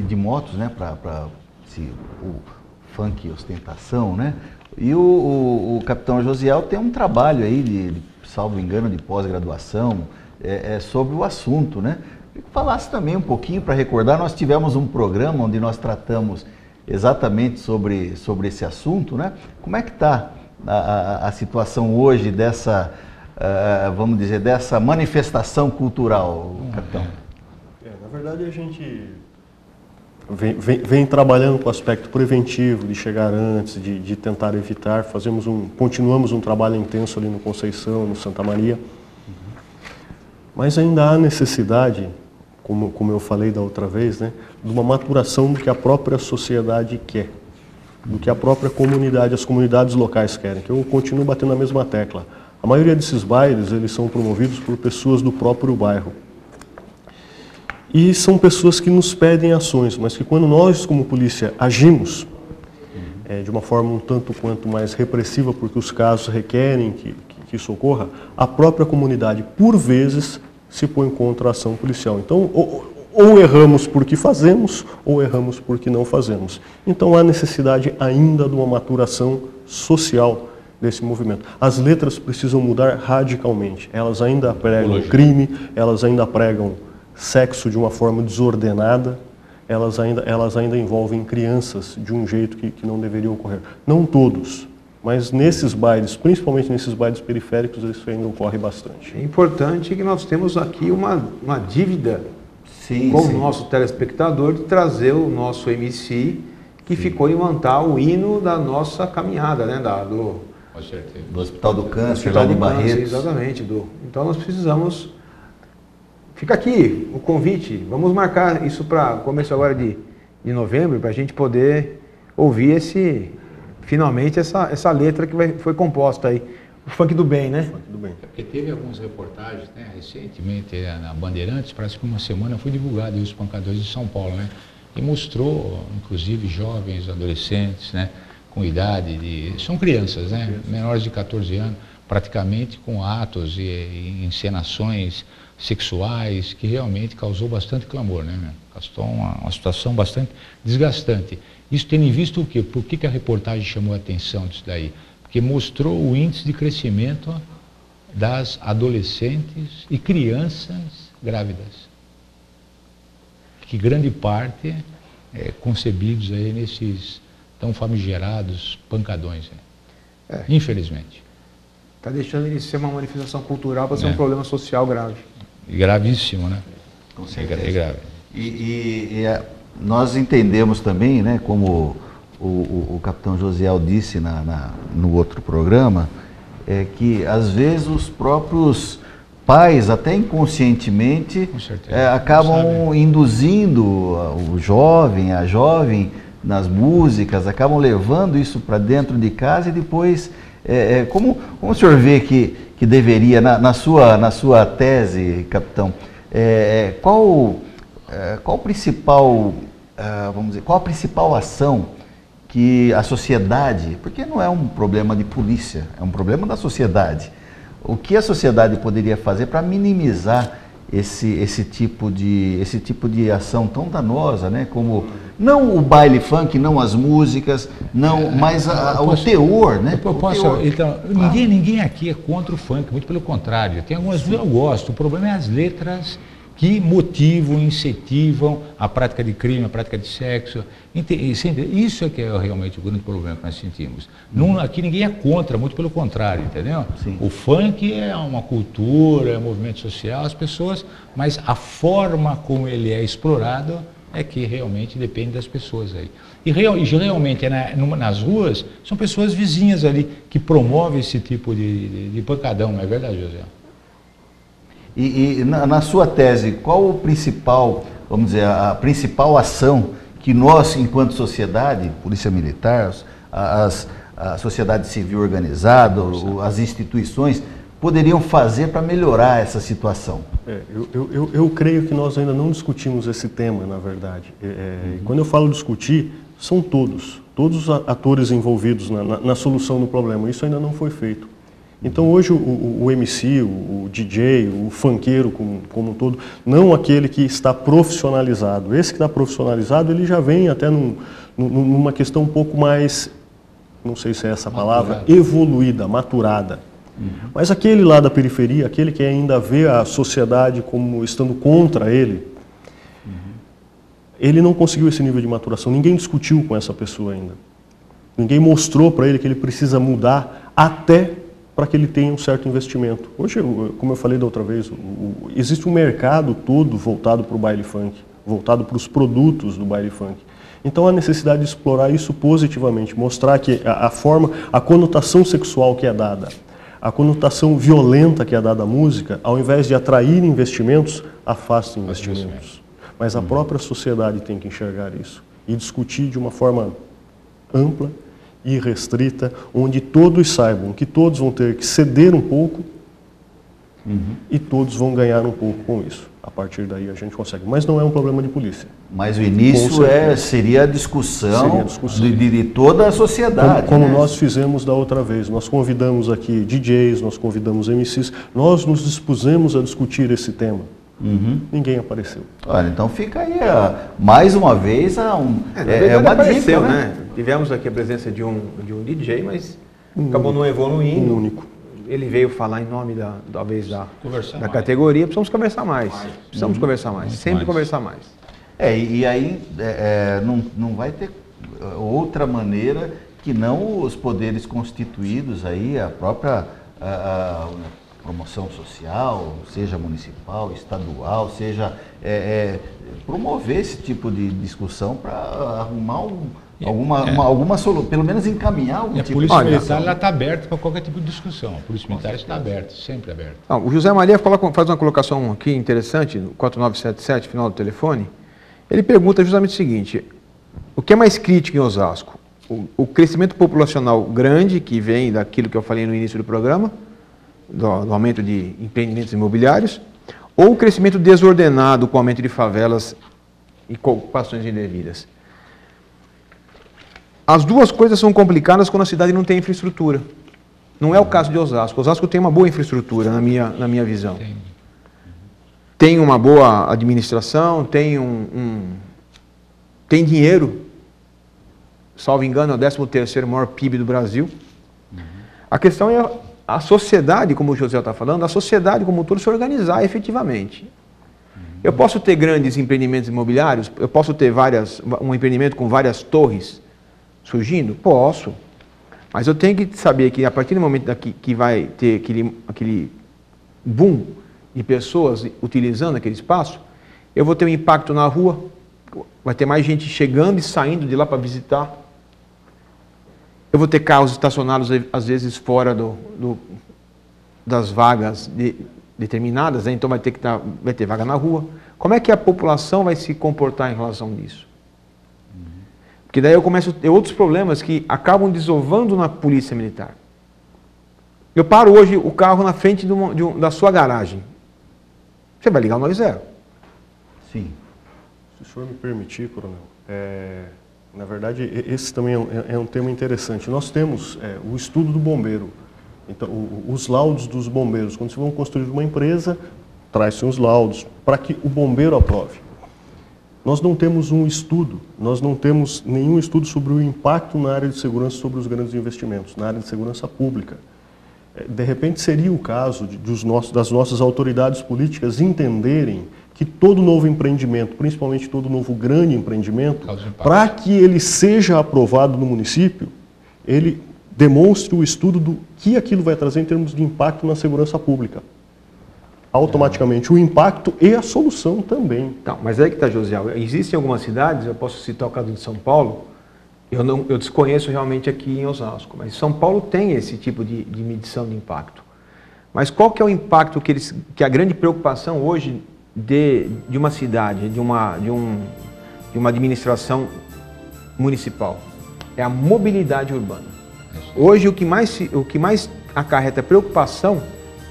S2: de motos, né, para o funk ostentação, né? E o capitão Josiel tem um trabalho aí, salvo engano, de pós-graduação sobre o assunto, né? Queria que falasse também um pouquinho para recordar, nós tivemos um programa onde nós tratamos exatamente sobre esse assunto, né? Como é que está a situação hoje dessa, vamos dizer, dessa manifestação cultural, capitão?
S4: Na verdade, a gente vem trabalhando com o aspecto preventivo, de chegar antes, de tentar evitar. Continuamos um trabalho intenso ali no Conceição, no Santa Maria. Mas ainda há necessidade, como eu falei da outra vez, né, de uma maturação do que a própria sociedade quer, do que a própria comunidade, as comunidades locais querem, que eu continuo batendo na mesma tecla. A maioria desses bailes, eles são promovidos por pessoas do próprio bairro. E são pessoas que nos pedem ações, mas que quando nós, como polícia, agimos de uma forma um tanto quanto mais repressiva, porque os casos requerem que isso ocorra, a própria comunidade, por vezes, se põe contra a ação policial. Então, ou erramos porque fazemos, ou erramos porque não fazemos. Então, há necessidade ainda de uma maturação social desse movimento. As letras precisam mudar radicalmente. Elas ainda pregam crime, elas ainda pregam sexo de uma forma desordenada, elas ainda envolvem crianças de um jeito que não deveria ocorrer. Não todos, mas nesses bailes, principalmente nesses bailes periféricos, isso ainda ocorre bastante.
S1: É importante que nós temos aqui uma dívida com o nosso telespectador de trazer o nosso MC que ficou em montar o hino da nossa caminhada, né? Do
S2: Hospital do Câncer, lá de Barretos.
S1: Exatamente. Então nós precisamos... Fica aqui o convite, vamos marcar isso para começo agora de novembro, para a gente poder ouvir finalmente essa letra que foi composta aí, o funk do bem, né?
S4: Funk do bem.
S3: Porque teve algumas reportagens, né, recentemente na Bandeirantes, parece que uma semana foi divulgado os pancadores de São Paulo, né? e mostrou, inclusive, jovens, adolescentes, né, com idade de... São crianças, né, menores de 14 anos, praticamente com atos e encenações sexuais que realmente causou bastante clamor, né, causou uma situação bastante desgastante. Isso tendo em vista o quê? Por que a reportagem chamou a atenção disso daí? Porque mostrou o índice de crescimento das adolescentes e crianças grávidas, que grande parte concebidos aí nesses tão famigerados pancadões, infelizmente.
S1: Está deixando de ser uma manifestação cultural para ser um problema social grave.
S3: E gravíssimo, né?
S2: Com certeza.
S3: É grave.
S2: Nós entendemos também, né, como o capitão Josiel disse no outro programa, que às vezes os próprios pais, até inconscientemente, acabam induzindo o jovem, a jovem nas músicas, acabam levando isso para dentro de casa e depois, como o senhor vê que deveria, na sua tese, capitão, qual a principal, vamos dizer, qual a principal ação que a sociedade, porque não é um problema de polícia, é um problema da sociedade, o que a sociedade poderia fazer para minimizar esse tipo de ação tão danosa, né? Como não o baile funk, não as músicas, não, mas o teor, né?
S3: Então, ninguém aqui é contra o funk, muito pelo contrário. Tem algumas que eu gosto. O problema é as letras que motivam, incentivam a prática de crime, a prática de sexo. Isso é que é realmente o grande problema que nós sentimos. Aqui ninguém é contra, muito pelo contrário, entendeu? Sim. O funk é uma cultura, é um movimento social, as pessoas, mas a forma como ele é explorado é que realmente depende das pessoas aí. E realmente nas ruas são pessoas vizinhas ali que promovem esse tipo de pancadão, não é verdade, José?
S2: E na sua tese, qual o principal, vamos dizer, a principal ação que nós, enquanto sociedade, polícia militar, a sociedade civil organizada, as instituições, poderiam fazer para melhorar essa situação?
S4: Eu creio que nós ainda não discutimos esse tema, na verdade. Quando eu falo discutir, são todos os atores envolvidos na solução do problema. Isso ainda não foi feito. Então hoje o MC, o DJ, o funkeiro como um todo, não aquele que está profissionalizado. Esse que está profissionalizado, ele já vem até numa questão um pouco mais, não sei se é essa palavra, evoluída, maturada. Mas aquele lá da periferia, aquele que ainda vê a sociedade como estando contra ele, ele não conseguiu esse nível de maturação. Ninguém discutiu com essa pessoa ainda. Ninguém mostrou para ele que ele precisa mudar até para que ele tenha um certo investimento. Hoje, como eu falei da outra vez, existe um mercado todo voltado para o baile funk, voltado para os produtos do baile funk. Então, há necessidade de explorar isso positivamente, mostrar que a conotação sexual que é dada, a conotação violenta que é dada à música, ao invés de atrair investimentos, afasta investimentos. Mas a própria sociedade tem que enxergar isso e discutir de uma forma ampla e restrita, onde todos saibam que todos vão ter que ceder um pouco e todos vão ganhar um pouco com isso. A partir daí a gente consegue. Mas não é um problema de polícia.
S2: Mas o início seria a discussão, de toda a sociedade.
S4: Como nós fizemos da outra vez. Nós convidamos aqui DJs, nós convidamos MCs, nós nos dispusemos a discutir esse tema. Ninguém apareceu.
S2: Olha, então fica aí mais uma vez uma
S1: apareceu, né? Tivemos aqui a presença de um DJ, mas acabou não evoluindo.
S4: Único.
S1: Ele veio falar em nome da categoria. Precisamos conversar mais. Precisamos conversar mais. Sempre conversar mais.
S2: E aí não vai ter outra maneira que não os poderes constituídos aí, a própria promoção social, seja municipal, estadual, seja promover esse tipo de discussão para arrumar alguma solução, pelo menos encaminhar algum tipo de
S3: solução. A Polícia Militar está aberta para qualquer tipo de discussão. A Polícia Militar está aberta, sempre aberta.
S1: O José Maria faz uma colocação aqui interessante, no 4977, final do telefone. Ele pergunta justamente o seguinte: o que é mais crítico em Osasco? O crescimento populacional grande, que vem daquilo que eu falei no início do programa, do aumento de empreendimentos imobiliários, ou o crescimento desordenado com o aumento de favelas e ocupações indevidas. As duas coisas são complicadas quando a cidade não tem infraestrutura. Não é o caso de Osasco. Osasco tem uma boa infraestrutura, na minha visão. Tem uma boa administração, tem tem dinheiro. Salvo engano, é o 13º maior PIB do Brasil. A questão é a sociedade, como o José está falando, a sociedade como um todo se organizar efetivamente. Eu posso ter grandes empreendimentos imobiliários, eu posso ter um empreendimento com várias torres surgindo? Posso. Mas eu tenho que saber que a partir do momento que vai ter aquele boom de pessoas utilizando aquele espaço, eu vou ter um impacto na rua, vai ter mais gente chegando e saindo de lá para visitar. Eu vou ter carros estacionados, às vezes, fora das vagas determinadas, né? Então vai ter vaga na rua. Como é que a população vai se comportar em relação a isso? Porque daí eu começo a ter outros problemas que acabam desovando na polícia militar. Eu paro hoje o carro na frente da sua garagem. Você vai ligar o 90?
S2: Sim.
S4: Se o senhor me permitir, coronel, na verdade, esse também é um tema interessante. Nós temos o estudo do bombeiro, então, os laudos dos bombeiros. Quando se vão construir uma empresa, traz-se os laudos para que o bombeiro aprove. Nós não temos um estudo, nós não temos nenhum estudo sobre o impacto na área de segurança sobre os grandes investimentos, na área de segurança pública. De repente seria o caso das nossas autoridades políticas entenderem que todo novo empreendimento, principalmente todo novo grande empreendimento, para que ele seja aprovado no município, ele demonstre o estudo do que aquilo vai trazer em termos de impacto na segurança pública. Automaticamente o impacto e a solução também.
S1: Não, mas aí que está, José. Existem algumas cidades, eu posso citar o caso de São Paulo, eu desconheço realmente aqui em Osasco, mas São Paulo tem esse tipo de medição de impacto. Mas qual que é o impacto que a grande preocupação hoje de uma cidade, de uma administração municipal? É a mobilidade urbana. Hoje o que mais acarreta preocupação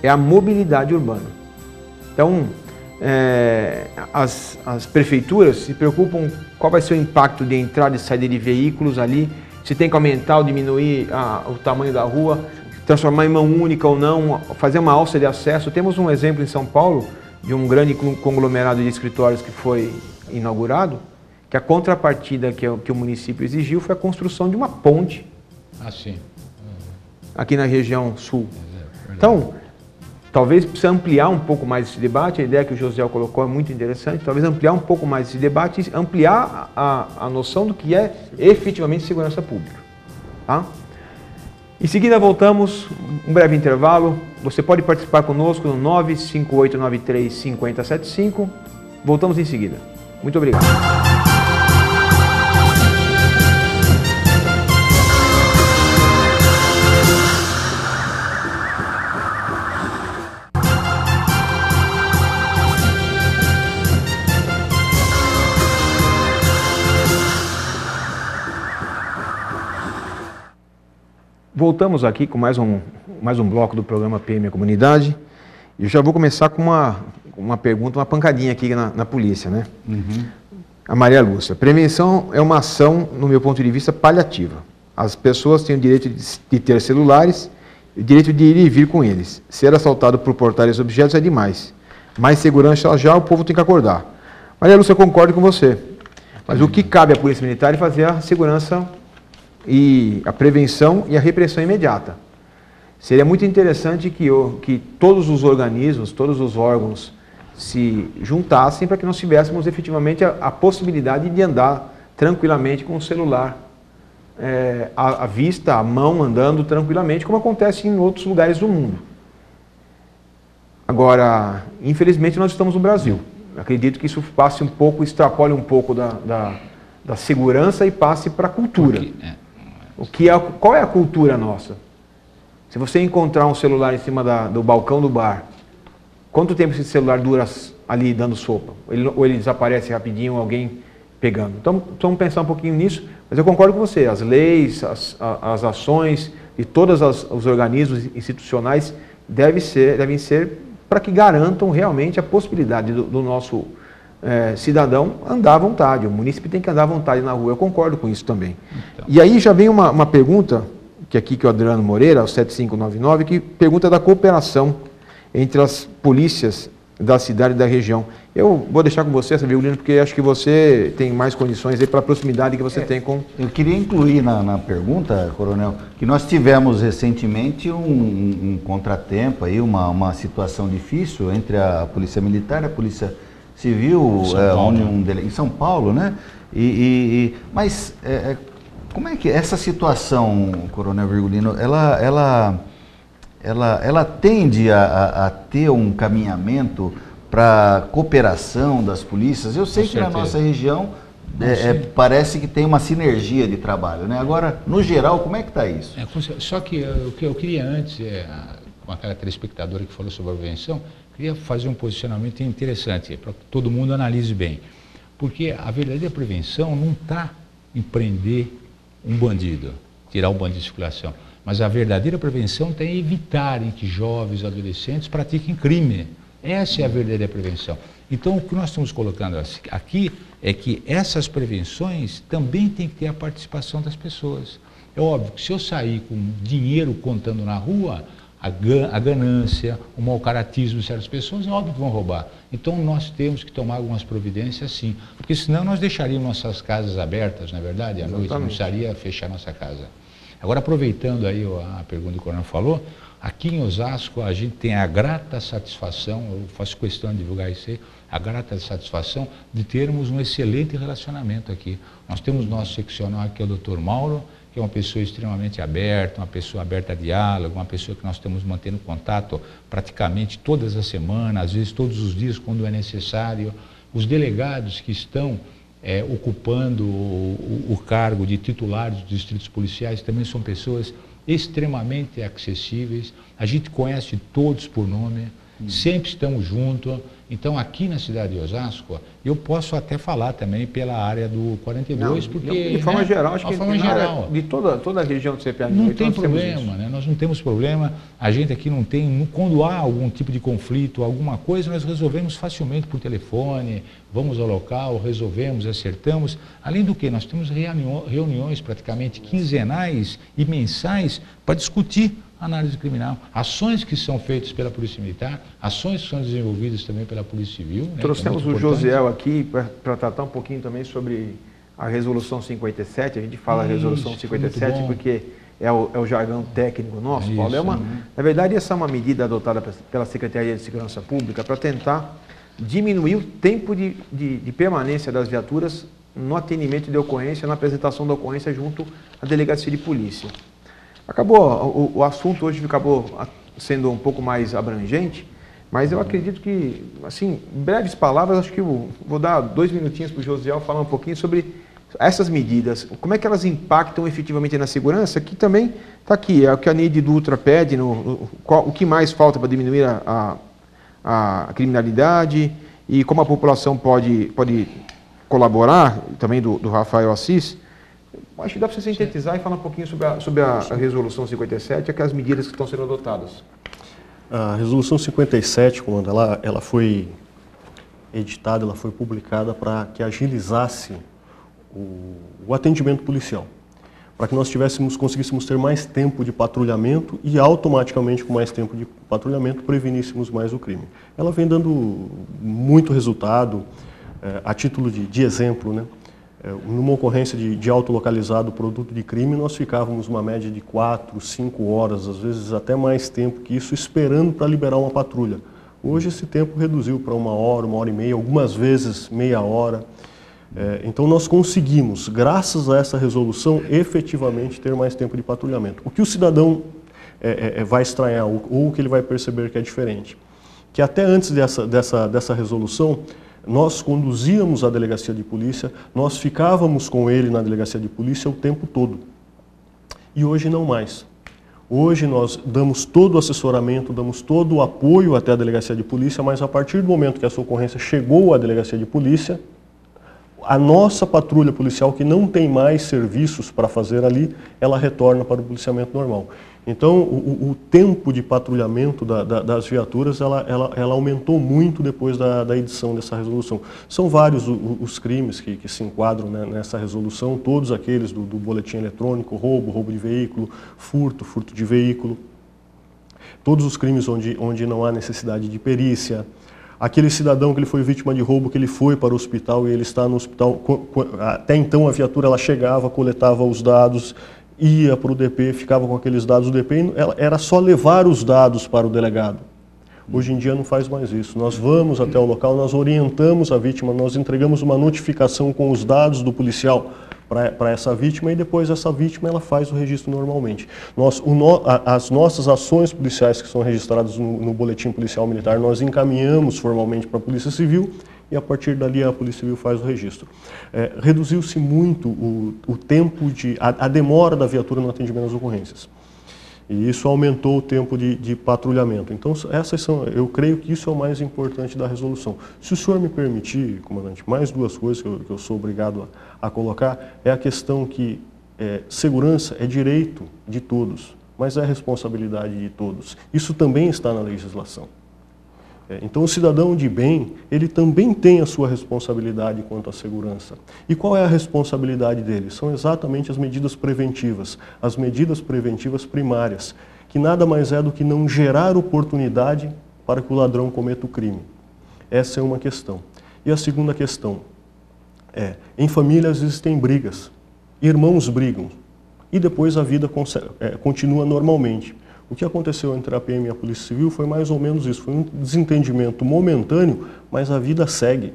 S1: é a mobilidade urbana. Então, as prefeituras se preocupam qual vai ser o impacto de entrada e saída de veículos ali, se tem que aumentar ou diminuir o tamanho da rua, transformar em mão única ou não, fazer uma alça de acesso. Temos um exemplo em São Paulo de um grande conglomerado de escritórios que foi inaugurado, que a contrapartida que o município exigiu foi a construção de uma ponte aqui na região sul. Então, talvez precise ampliar um pouco mais esse debate, a ideia que o José colocou é muito interessante, talvez ampliar um pouco mais esse debate e ampliar a noção do que é efetivamente segurança pública. Tá? Em seguida voltamos, um breve intervalo, você pode participar conosco no 95893-5075, voltamos em seguida. Muito obrigado. Voltamos aqui com mais um bloco do programa PM a Comunidade. E eu já vou começar com uma pergunta, uma pancadinha aqui na polícia, né? Uhum. A Maria Lúcia. Prevenção é uma ação, no meu ponto de vista, paliativa. As pessoas têm o direito de ter celulares, o direito de ir e vir com eles. Ser assaltado por portar esses objetos é demais. Mais segurança já, o povo tem que acordar. Maria Lúcia, eu concordo com você. Mas o que cabe à Polícia Militar é fazer a segurança e a prevenção e a repressão imediata. Seria muito interessante que todos os organismos, todos os órgãos se juntassem para que nós tivéssemos efetivamente a possibilidade de andar tranquilamente com o celular à vista, à mão, andando tranquilamente, como acontece em outros lugares do mundo. Agora, infelizmente, nós estamos no Brasil. Acredito que isso passe um pouco, extrapole um pouco da segurança e passe para a cultura. Qual é a cultura nossa? Se você encontrar um celular em cima do balcão do bar, quanto tempo esse celular dura ali dando sopa? Ou ele desaparece rapidinho, alguém pegando? Então, vamos pensar um pouquinho nisso, mas eu concordo com você, as leis, as ações de todos os organismos institucionais devem ser para que garantam realmente a possibilidade do nosso cidadão andar à vontade, o munícipe tem que andar à vontade na rua, eu concordo com isso também. Então. E aí já vem uma pergunta, que o Adriano Moreira, o 7599, que pergunta da cooperação entre as polícias da cidade e da região. Eu vou deixar com você essa, Virgulino, porque acho que você tem mais condições aí pela proximidade que você tem com...
S2: Eu queria incluir na pergunta, Coronel, que nós tivemos recentemente um contratempo, aí, uma situação difícil entre a Polícia Militar e a Polícia Civil, em São Paulo, né? Mas como é que essa situação, Coronel Virgulino, ela tende a ter um caminhamento para cooperação das polícias? Eu sei que na nossa região parece que tem uma sinergia de trabalho, né? Agora, no geral, como é que está isso?
S3: Só que o que eu queria antes, com aquela telespectadora que falou sobre a prevenção, queria fazer um posicionamento interessante, para que todo mundo analise bem. Porque a verdadeira prevenção não está em prender um bandido, tirar o bandido de circulação. Mas a verdadeira prevenção está em evitar que jovens, adolescentes pratiquem crime. Essa é a verdadeira prevenção. Então, o que nós estamos colocando aqui é que essas prevenções também têm que ter a participação das pessoas. É óbvio que se eu sair com dinheiro contando na rua, a ganância, o mau caratismo de certas pessoas, é óbvio que vão roubar. Então, nós temos que tomar algumas providências, sim. Porque senão nós deixaríamos nossas casas abertas, não é verdade? À noite não precisaria fechar nossa casa. Agora, aproveitando aí a pergunta que o Coronel falou, aqui em Osasco a gente tem a grata satisfação, eu faço questão de divulgar isso aí, a grata satisfação de termos um excelente relacionamento aqui. Nós temos nosso seccional aqui, é o Dr. Mauro, que é uma pessoa extremamente aberta, uma pessoa aberta a diálogo, uma pessoa que nós estamos mantendo contato praticamente todas as semanas, às vezes todos os dias quando é necessário. Os delegados que estão ocupando o cargo de titulares dos distritos policiais também são pessoas extremamente acessíveis, a gente conhece todos por nome, sempre estamos juntos. Então, aqui na cidade de Osasco, eu posso até falar também pela área do 42, porque...
S1: De forma geral, acho que
S3: de
S1: toda a região do CPA
S3: não tem problema, né? Nós não temos problema, a gente aqui não tem... Quando há algum tipo de conflito, alguma coisa, nós resolvemos facilmente por telefone, vamos ao local, resolvemos, acertamos. Além do que, nós temos reuniões praticamente quinzenais e mensais para discutir análise criminal, ações que são feitas pela Polícia Militar, ações que são desenvolvidas também pela Polícia Civil.
S1: Trouxemos o Josiel aqui para tratar um pouquinho também sobre a Resolução 57, a gente fala Resolução 57 porque é o jargão técnico nosso, Paulo. Na verdade, essa é uma medida adotada pela Secretaria de Segurança Pública para tentar diminuir o tempo de permanência das viaturas no atendimento de ocorrência, na apresentação da ocorrência junto à Delegacia de Polícia. O assunto hoje acabou sendo um pouco mais abrangente, mas eu acredito que, assim, em breves palavras, acho que eu vou dar 2 minutinhos para o Josiel falar um pouquinho sobre essas medidas, como é que elas impactam efetivamente na segurança, que também está aqui, é o que a NID Dutra pede, o que mais falta para diminuir a criminalidade e como a população pode colaborar, também do Rafael Assis. Acho que dá para você sintetizar e falar um pouquinho sobre a Resolução 57 e aquelas medidas que estão sendo adotadas.
S4: A Resolução 57, quando ela foi editada, ela foi publicada para que agilizasse o atendimento policial, para que nós conseguíssemos ter mais tempo de patrulhamento e automaticamente, com mais tempo de patrulhamento, preveníssemos mais o crime. Ela vem dando muito resultado, a título de exemplo, né? Numa ocorrência de autolocalizado produto de crime, nós ficávamos uma média de 4, 5 horas, às vezes até mais tempo que isso, esperando para liberar uma patrulha. Hoje esse tempo reduziu para 1 hora, 1 hora e meia, algumas vezes meia hora. Então nós conseguimos, graças a essa resolução, efetivamente ter mais tempo de patrulhamento. O que o cidadão vai estranhar, ou o que ele vai perceber que é diferente, que até antes dessa resolução, nós conduzíamos a delegacia de polícia, nós ficávamos com ele na delegacia de polícia o tempo todo. E hoje não mais. Hoje nós damos todo o assessoramento, damos todo o apoio até a delegacia de polícia, mas a partir do momento que essa ocorrência chegou à delegacia de polícia, a nossa patrulha policial, que não tem mais serviços para fazer ali, ela retorna para o policiamento normal. Então, o tempo de patrulhamento das viaturas, ela aumentou muito depois da edição dessa resolução. São vários os crimes que se enquadram, né, nessa resolução, todos aqueles do boletim eletrônico, roubo de veículo, furto de veículo, todos os crimes onde não há necessidade de perícia. Aquele cidadão que ele foi vítima de roubo, que ele foi para o hospital e ele está no hospital, até então a viatura ela chegava, coletava os dados, ia para o DP, ficava com aqueles dados do DP, era só levar os dados para o delegado. Hoje em dia não faz mais isso. Nós vamos até o local, nós orientamos a vítima, nós entregamos uma notificação com os dados do policial para essa vítima e depois essa vítima ela faz o registro normalmente. As nossas ações policiais que são registradas no Boletim Policial Militar, nós encaminhamos formalmente para a Polícia Civil e a partir dali a Polícia Civil faz o registro. Reduziu-se muito o tempo a demora da viatura no atendimento às ocorrências. E isso aumentou o tempo de patrulhamento. Então, eu creio que isso é o mais importante da resolução. Se o senhor me permitir, comandante, mais duas coisas que eu sou obrigado a colocar, é a questão que segurança é direito de todos, mas é responsabilidade de todos. Isso também está na legislação. Então, o cidadão de bem, ele também tem a sua responsabilidade quanto à segurança. E qual é a responsabilidade dele? São exatamente as medidas preventivas primárias, que nada mais é do que não gerar oportunidade para que o ladrão cometa o crime. Essa é uma questão. E a segunda questão em famílias existem brigas, irmãos brigam, e depois a vida continua normalmente. O que aconteceu entre a PM e a Polícia Civil foi mais ou menos isso, foi um desentendimento momentâneo, mas a vida segue.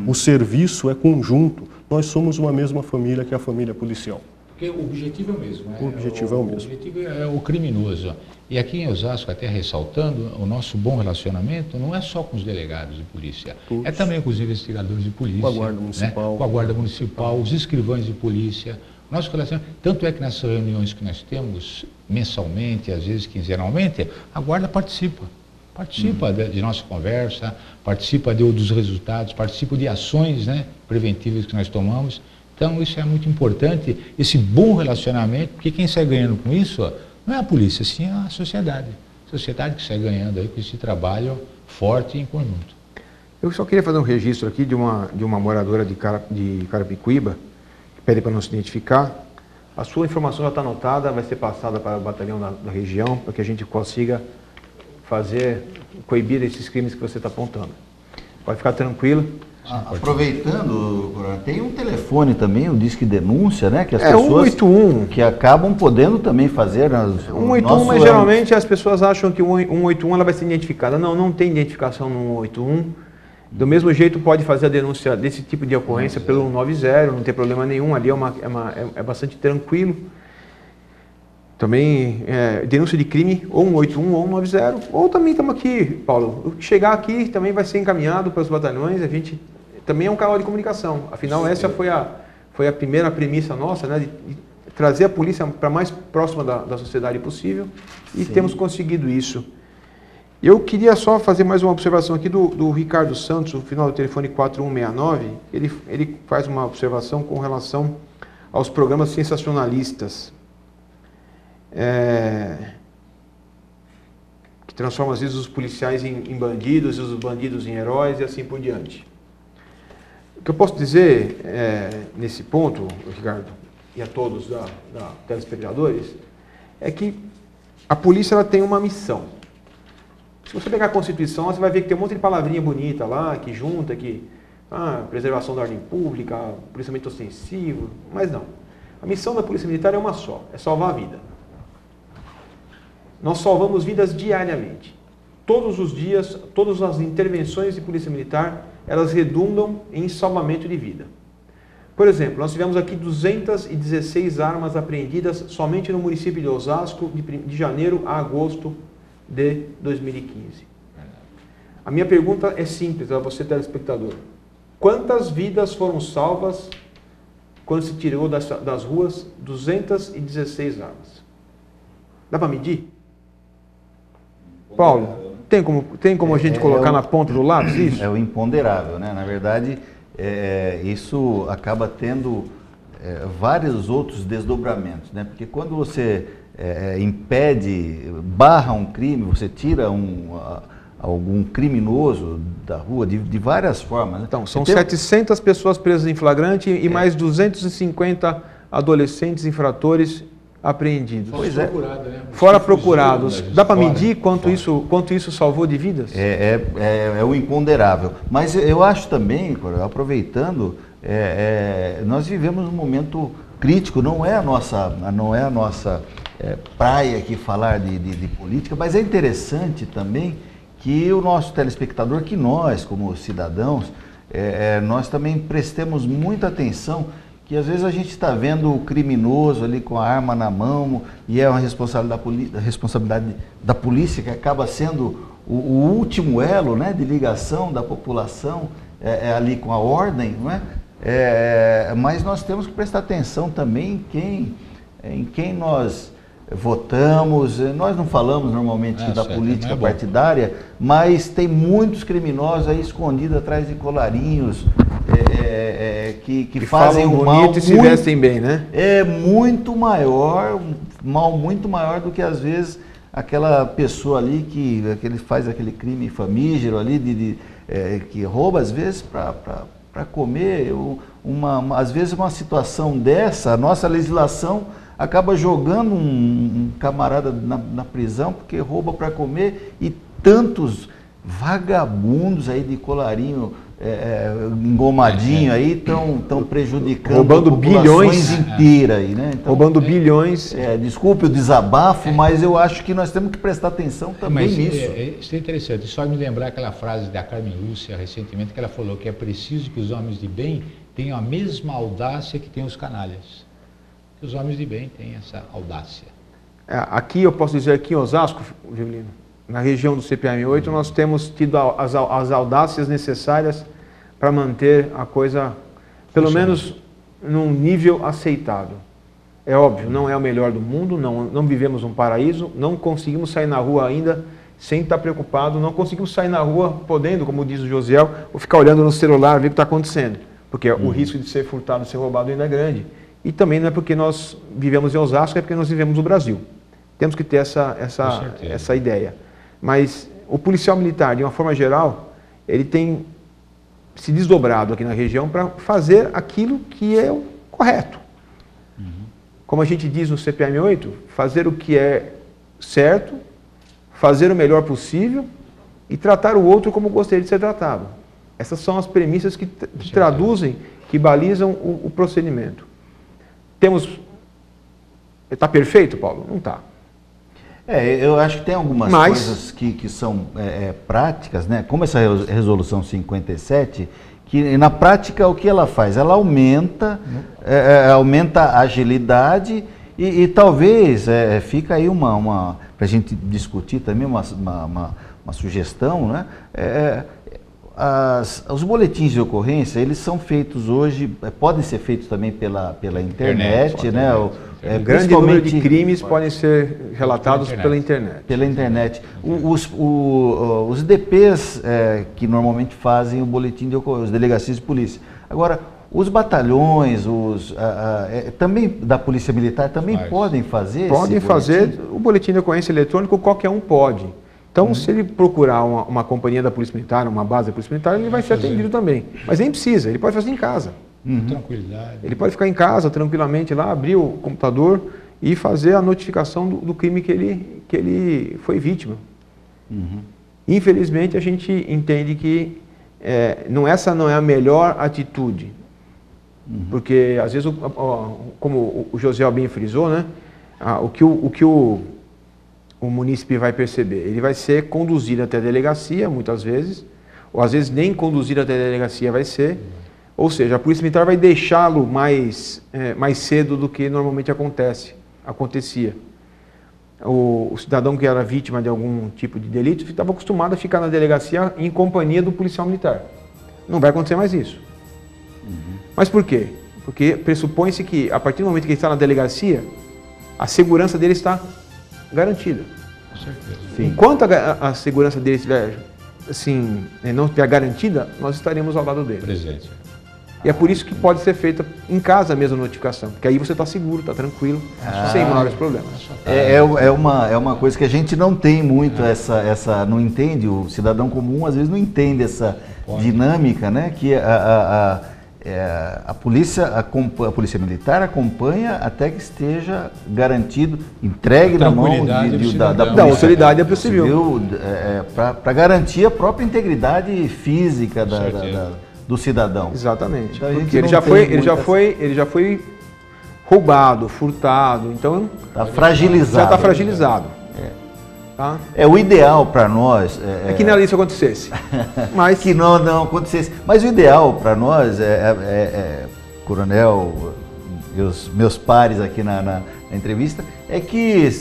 S4: O serviço é conjunto, nós somos uma mesma família que é a família policial.
S3: Porque o objetivo é o mesmo, né?
S4: O objetivo é o mesmo.
S3: O objetivo é o criminoso. E aqui em Osasco, até ressaltando, o nosso bom relacionamento não é só com os delegados de polícia, é também com os investigadores de polícia,
S4: com a Guarda Municipal,
S3: né? Com a Guarda Municipal, os escrivães de polícia. Nosso relacionamento, tanto é que nessas reuniões que nós temos mensalmente, às vezes quinzenalmente, a Guarda participa de nossa conversa, participa dos resultados, participa de ações, né, preventivas que nós tomamos. Então isso é muito importante, esse bom relacionamento, porque quem sai ganhando com isso não é a polícia, sim a sociedade. A sociedade que sai ganhando aí com esse trabalho forte e em conjunto.
S1: Eu só queria fazer um registro aqui de uma moradora de Carapicuíba, pede para não se identificar. A sua informação já está anotada, vai ser passada para o batalhão da região, para que a gente consiga coibir esses crimes que você está apontando. Pode ficar tranquilo.
S2: Aproveitando, tem um telefone também, o Disque Denúncia, né? Que as pessoas
S1: 181.
S2: Que acabam podendo também fazer.
S1: 181, mas geralmente as pessoas acham que o 181 ela vai ser identificada. Não tem identificação no 181. Do mesmo jeito pode fazer a denúncia desse tipo de ocorrência pelo 190, não tem problema nenhum, ali é bastante tranquilo. Também denúncia de crime, ou 181 ou 190, ou também estamos aqui, Paulo, chegar aqui também vai ser encaminhado para os batalhões, a gente também é um canal de comunicação, afinal essa foi a primeira premissa nossa, né, de trazer a polícia para mais próxima da sociedade possível, e temos conseguido isso. Eu queria só fazer mais uma observação aqui do Ricardo Santos, no final do telefone 4169. Ele faz uma observação com relação aos programas sensacionalistas, que transformam às vezes os policiais em bandidos e os bandidos em heróis e assim por diante. O que eu posso dizer nesse ponto, Ricardo, e a todos da telespectadores, é que a polícia ela tem uma missão. Se você pegar a Constituição, você vai ver que tem um monte de palavrinha bonita lá, que junta, preservação da ordem pública, policiamento ostensivo, mas não. A missão da Polícia Militar é uma só, é salvar a vida. Nós salvamos vidas diariamente. Todos os dias, todas as intervenções de Polícia Militar, elas redundam em salvamento de vida. Por exemplo, nós tivemos aqui 216 armas apreendidas somente no município de Osasco, de janeiro a agosto de 2015. A minha pergunta é simples a você, telespectador. Quantas vidas foram salvas quando se tirou das ruas 216 armas? Dá para medir? Paulo, tem como a gente colocar na ponta do lápis isso?
S2: É o imponderável, né? Na verdade, isso acaba tendo vários outros desdobramentos, né? Porque quando você impede, barra um crime, você tira algum criminoso da rua de várias formas. Né?
S1: Então, são 700 pessoas presas em flagrante e mais 250 adolescentes infratores apreendidos.
S2: Pois é.
S1: Fora procurados. Dá para medir quanto isso salvou de vidas?
S2: É o imponderável. Mas eu acho também, aproveitando, nós vivemos um momento crítico, não é a nossa praia aqui falar de política, mas é interessante também que o nosso telespectador, que nós, como cidadãos, nós também prestemos muita atenção, que às vezes a gente está vendo o criminoso ali com a arma na mão e é uma responsabilidade da polícia, que acaba sendo o último elo, né, de ligação da população ali com a ordem, não é? Mas nós temos que prestar atenção também em quem nós votamos. Nós não falamos normalmente da política partidária, mas tem muitos criminosos aí escondidos atrás de colarinhos que fazem um mal
S1: e se vestem bem, né?
S2: É muito maior, um mal muito maior do que às vezes aquela pessoa ali que faz aquele crime famígero ali que rouba às vezes para comer. Às vezes uma situação dessa, a nossa legislação acaba jogando um camarada na prisão porque rouba para comer, e tantos vagabundos aí de colarinho engomadinho aí estão prejudicando,
S1: roubando bilhões
S2: inteiras aí, né? Então,
S1: roubando bilhões.
S2: Desculpe o desabafo, mas eu acho que nós temos que prestar atenção também nisso.
S3: Isso é interessante. Só me lembrar aquela frase da Carmen Lúcia recentemente, que ela falou que é preciso que os homens de bem tenham a mesma audácia que têm os canalhas. Que os homens de bem têm essa audácia.
S1: Aqui eu posso dizer, aqui em Osasco, Violino, na região do CPM-8, nós temos tido as audácias necessárias para manter a coisa, pelo menos, num nível aceitável. É óbvio, não é o melhor do mundo, não vivemos um paraíso, não conseguimos sair na rua ainda sem estar preocupado, não conseguimos sair na rua podendo, como diz o Josiel, ou ficar olhando no celular, ver o que está acontecendo, porque o risco de ser furtado, de ser roubado ainda é grande. E também não é porque nós vivemos em Osasco, é porque nós vivemos no Brasil. Temos que ter essa ideia. Mas o policial militar, de uma forma geral, ele tem se desdobrado aqui na região para fazer aquilo que é o correto. Como a gente diz no CPM-8, fazer o que é certo, fazer o melhor possível e tratar o outro como gostaria de ser tratado. Essas são as premissas que traduzem, que balizam o procedimento. Está perfeito, Paulo? Não está.
S2: Eu acho que tem algumas coisas que são práticas, né? Como essa resolução 57, que na prática o que ela faz? Ela aumenta a agilidade e talvez fica aí para a gente discutir também uma sugestão, né? Os boletins de ocorrência, eles são feitos hoje, podem ser feitos também pela internet, né?
S1: Grande número de crimes podem ser relatados pela internet.
S2: Pela internet. Os DPs que normalmente fazem o boletim de ocorrência, os delegacias de polícia. Agora, os batalhões, também da Polícia Militar, também podem fazer
S1: o boletim de ocorrência eletrônico, qualquer um pode. Então, se ele procurar uma companhia da Polícia Militar, uma base da Polícia Militar, ele vai ser atendido também. Mas nem precisa, ele pode fazer em casa.
S3: Tranquilidade.
S1: Ele pode ficar em casa, tranquilamente, lá, abrir o computador e fazer a notificação do crime que ele foi vítima. Infelizmente, a gente entende que essa não é a melhor atitude. Porque, às vezes, como o José bem frisou, né, o que o munícipe vai perceber? Ele vai ser conduzido até a delegacia, muitas vezes, ou às vezes nem conduzido até a delegacia vai ser, ou seja, a Polícia Militar vai deixá-lo mais cedo do que normalmente acontecia. O cidadão que era vítima de algum tipo de delito estava acostumado a ficar na delegacia em companhia do policial militar. Não vai acontecer mais isso. Mas por quê? Porque pressupõe-se que, a partir do momento que ele está na delegacia, a segurança dele está garantida.
S3: Com certeza.
S1: Enquanto a segurança dele estiver não estiver garantida, nós estaremos ao lado dele.
S3: Presente.
S1: E é por isso que pode ser feita em casa mesmo a notificação, porque aí você está seguro, está tranquilo, sem maiores problemas.
S2: É uma coisa que a gente não tem muito, não entende, o cidadão comum às vezes não entende essa dinâmica, né? Que a polícia militar acompanha até que esteja garantido, entregue na mão da
S1: polícia. Da autoridade civil.
S2: Para garantir a própria integridade física do cidadão.
S1: Exatamente.
S2: Então,
S1: porque ele já foi roubado, furtado, então
S2: está fragilizado.
S1: Já está fragilizado. Tá?
S2: O ideal para nós
S1: é que nada disso acontecesse.
S2: Mas que não acontecesse. Mas o ideal para nós Coronel e os meus pares aqui na entrevista, é que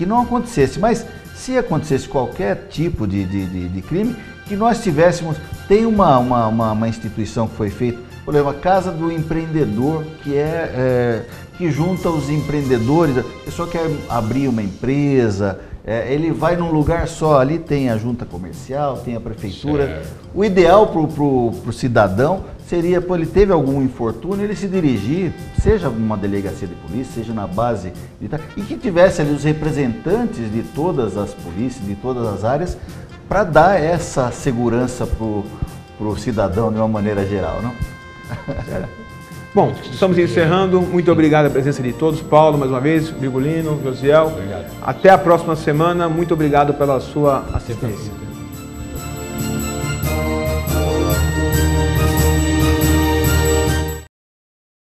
S2: não acontecesse. Mas se acontecesse qualquer tipo de crime, que nós tivéssemos. Tem uma instituição que foi feita, por exemplo, a Casa do Empreendedor, que junta os empreendedores. A pessoa quer abrir uma empresa, ele vai num lugar só, ali tem a junta comercial, tem a prefeitura. Certo. O ideal para o cidadão seria, ele teve algum infortúnio, ele se dirigir, seja numa delegacia de polícia, seja na base militar, e que tivesse ali os representantes de todas as polícias, de todas as áreas, para dar essa segurança para o cidadão de uma maneira geral, não?
S1: Bom, estamos encerrando. Muito obrigado pela presença de todos. Paulo, mais uma vez, Virgulino, Josiel.
S3: Obrigado.
S1: Até a próxima semana. Muito obrigado pela sua assistência.